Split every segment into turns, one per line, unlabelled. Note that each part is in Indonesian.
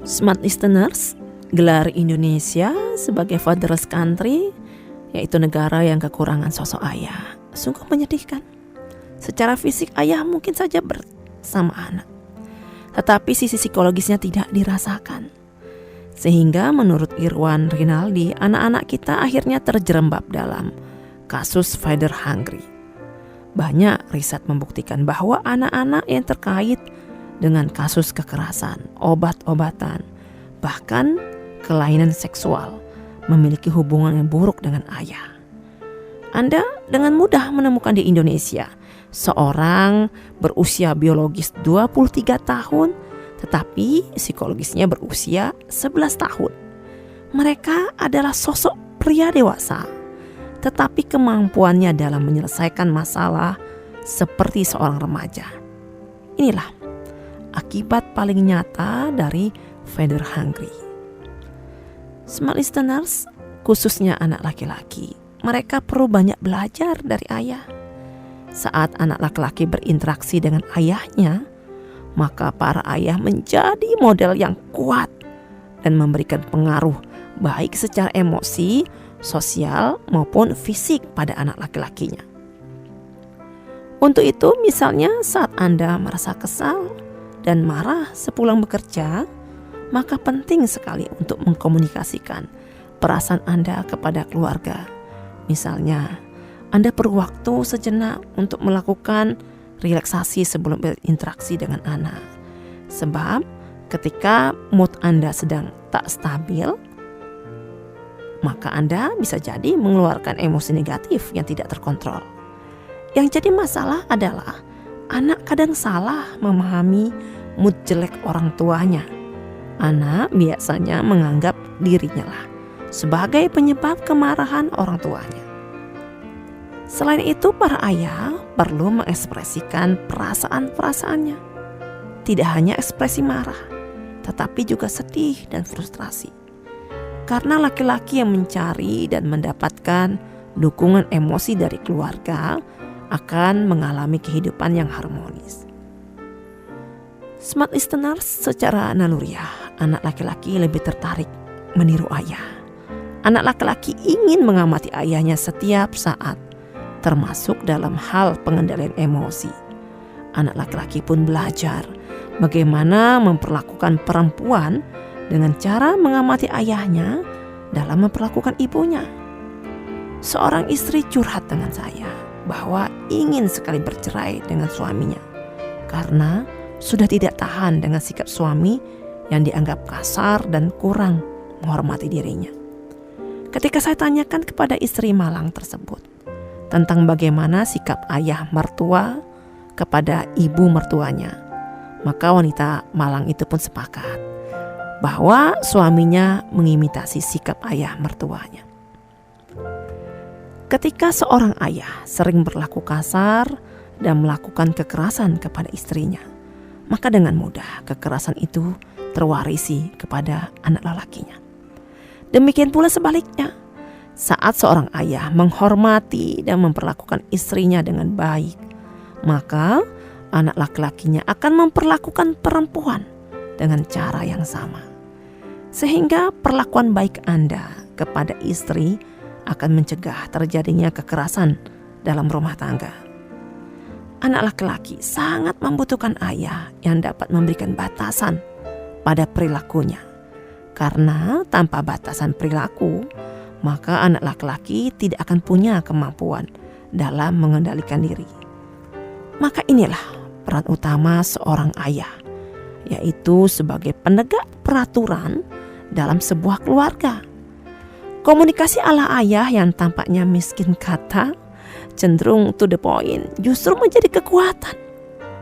Smart listeners, gelar Indonesia sebagai fatherless country, yaitu negara yang kekurangan sosok ayah, sungguh menyedihkan. Secara fisik ayah mungkin saja bersama anak, tetapi sisi psikologisnya tidak dirasakan. Sehingga menurut Irwan Rinaldi, anak-anak kita akhirnya terjerembab dalam kasus father hungry. Banyak riset membuktikan bahwa anak-anak yang terkait dengan kasus kekerasan, obat-obatan, bahkan kelainan seksual memiliki hubungan yang buruk dengan ayah. Anda dengan mudah menemukan di Indonesia seorang berusia biologis 23 tahun tetapi psikologisnya berusia 11 tahun. Mereka adalah sosok pria dewasa, tetapi kemampuannya dalam menyelesaikan masalah seperti seorang remaja. Inilah akibat paling nyata dari father hungry. Smart listeners, khususnya anak laki-laki, mereka perlu banyak belajar dari ayah. Saat anak laki-laki berinteraksi dengan ayahnya, maka para ayah menjadi model yang kuat dan memberikan pengaruh baik secara emosi, sosial maupun fisik pada anak laki-lakinya. Untuk itu misalnya saat Anda merasa kesal dan marah sepulang bekerja, maka penting sekali untuk mengkomunikasikan perasaan Anda kepada keluarga. Misalnya, Anda perlu waktu sejenak untuk melakukan relaksasi sebelum berinteraksi dengan anak. Sebab ketika mood Anda sedang tak stabil, maka Anda bisa jadi mengeluarkan emosi negatif yang tidak terkontrol. Yang jadi masalah adalah anak kadang salah memahami mood jelek orang tuanya. Anak biasanya menganggap dirinya lah sebagai penyebab kemarahan orang tuanya. Selain itu, para ayah perlu mengekspresikan perasaan-perasaannya. Tidak hanya ekspresi marah, tetapi juga sedih dan frustrasi. Karena laki-laki yang mencari dan mendapatkan dukungan emosi dari keluarga akan mengalami kehidupan yang harmonis. Smart listeners, secara naluriah, anak laki-laki lebih tertarik meniru ayah. Anak laki-laki ingin mengamati ayahnya setiap saat, termasuk dalam hal pengendalian emosi. Anak laki-laki pun belajar bagaimana memperlakukan perempuan dengan cara mengamati ayahnya dalam memperlakukan ibunya. Seorang istri curhat dengan saya bahwa ingin sekali bercerai dengan suaminya karena sudah tidak tahan dengan sikap suami yang dianggap kasar dan kurang menghormati dirinya. Ketika saya tanyakan kepada istri malang tersebut tentang bagaimana sikap ayah mertua kepada ibu mertuanya, maka wanita malang itu pun sepakat bahwa suaminya mengimitasi sikap ayah mertuanya. Ketika seorang ayah sering berlaku kasar dan melakukan kekerasan kepada istrinya, maka dengan mudah kekerasan itu terwarisi kepada anak lelakinya. Demikian pula sebaliknya, saat seorang ayah menghormati dan memperlakukan istrinya dengan baik, maka anak laki-lakinya akan memperlakukan perempuan dengan cara yang sama. Sehingga perlakuan baik Anda kepada istri akan mencegah terjadinya kekerasan dalam rumah tangga. Anak laki-laki sangat membutuhkan ayah yang dapat memberikan batasan pada perilakunya. Karena tanpa batasan perilaku, maka anak laki-laki tidak akan punya kemampuan dalam mengendalikan diri. Maka inilah peran utama seorang ayah, yaitu sebagai penegak peraturan dalam sebuah keluarga. Komunikasi ala ayah yang tampaknya miskin kata, cenderung to the point, justru menjadi kekuatan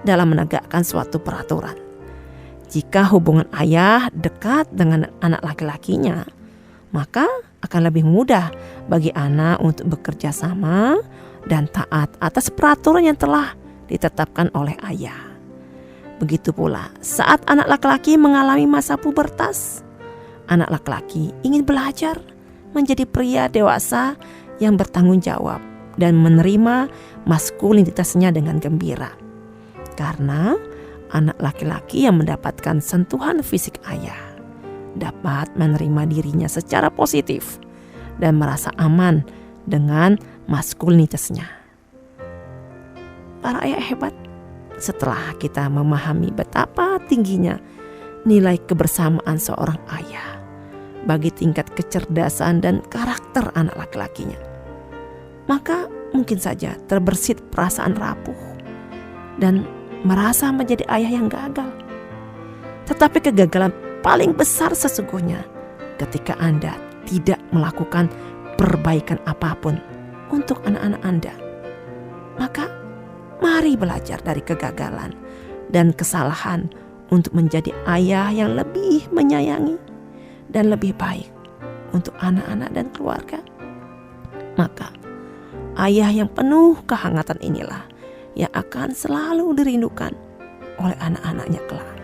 dalam menegakkan suatu peraturan. Jika hubungan ayah dekat dengan anak laki-lakinya, maka akan lebih mudah bagi anak untuk bekerja sama dan taat atas peraturan yang telah ditetapkan oleh ayah. Begitu pula saat anak laki-laki mengalami masa pubertas, anak laki-laki ingin belajar menjadi pria dewasa yang bertanggung jawab dan menerima maskulinitasnya dengan gembira. Karena anak laki-laki yang mendapatkan sentuhan fisik ayah, dapat menerima dirinya secara positif dan merasa aman dengan maskulinitasnya. Para ayah hebat, setelah kita memahami betapa tingginya nilai kebersamaan seorang ayah bagi tingkat kecerdasan dan karakter anak laki-lakinya, maka mungkin saja terbersit perasaan rapuh dan merasa menjadi ayah yang gagal. Tetapi kegagalan paling besar sesungguhnya ketika Anda tidak melakukan perbaikan apapun untuk anak-anak Anda. Maka mari belajar dari kegagalan dan kesalahan untuk menjadi ayah yang lebih menyayangi dan lebih baik untuk anak-anak dan keluarga. Maka ayah yang penuh kehangatan inilah yang akan selalu dirindukan oleh anak-anaknya kelak.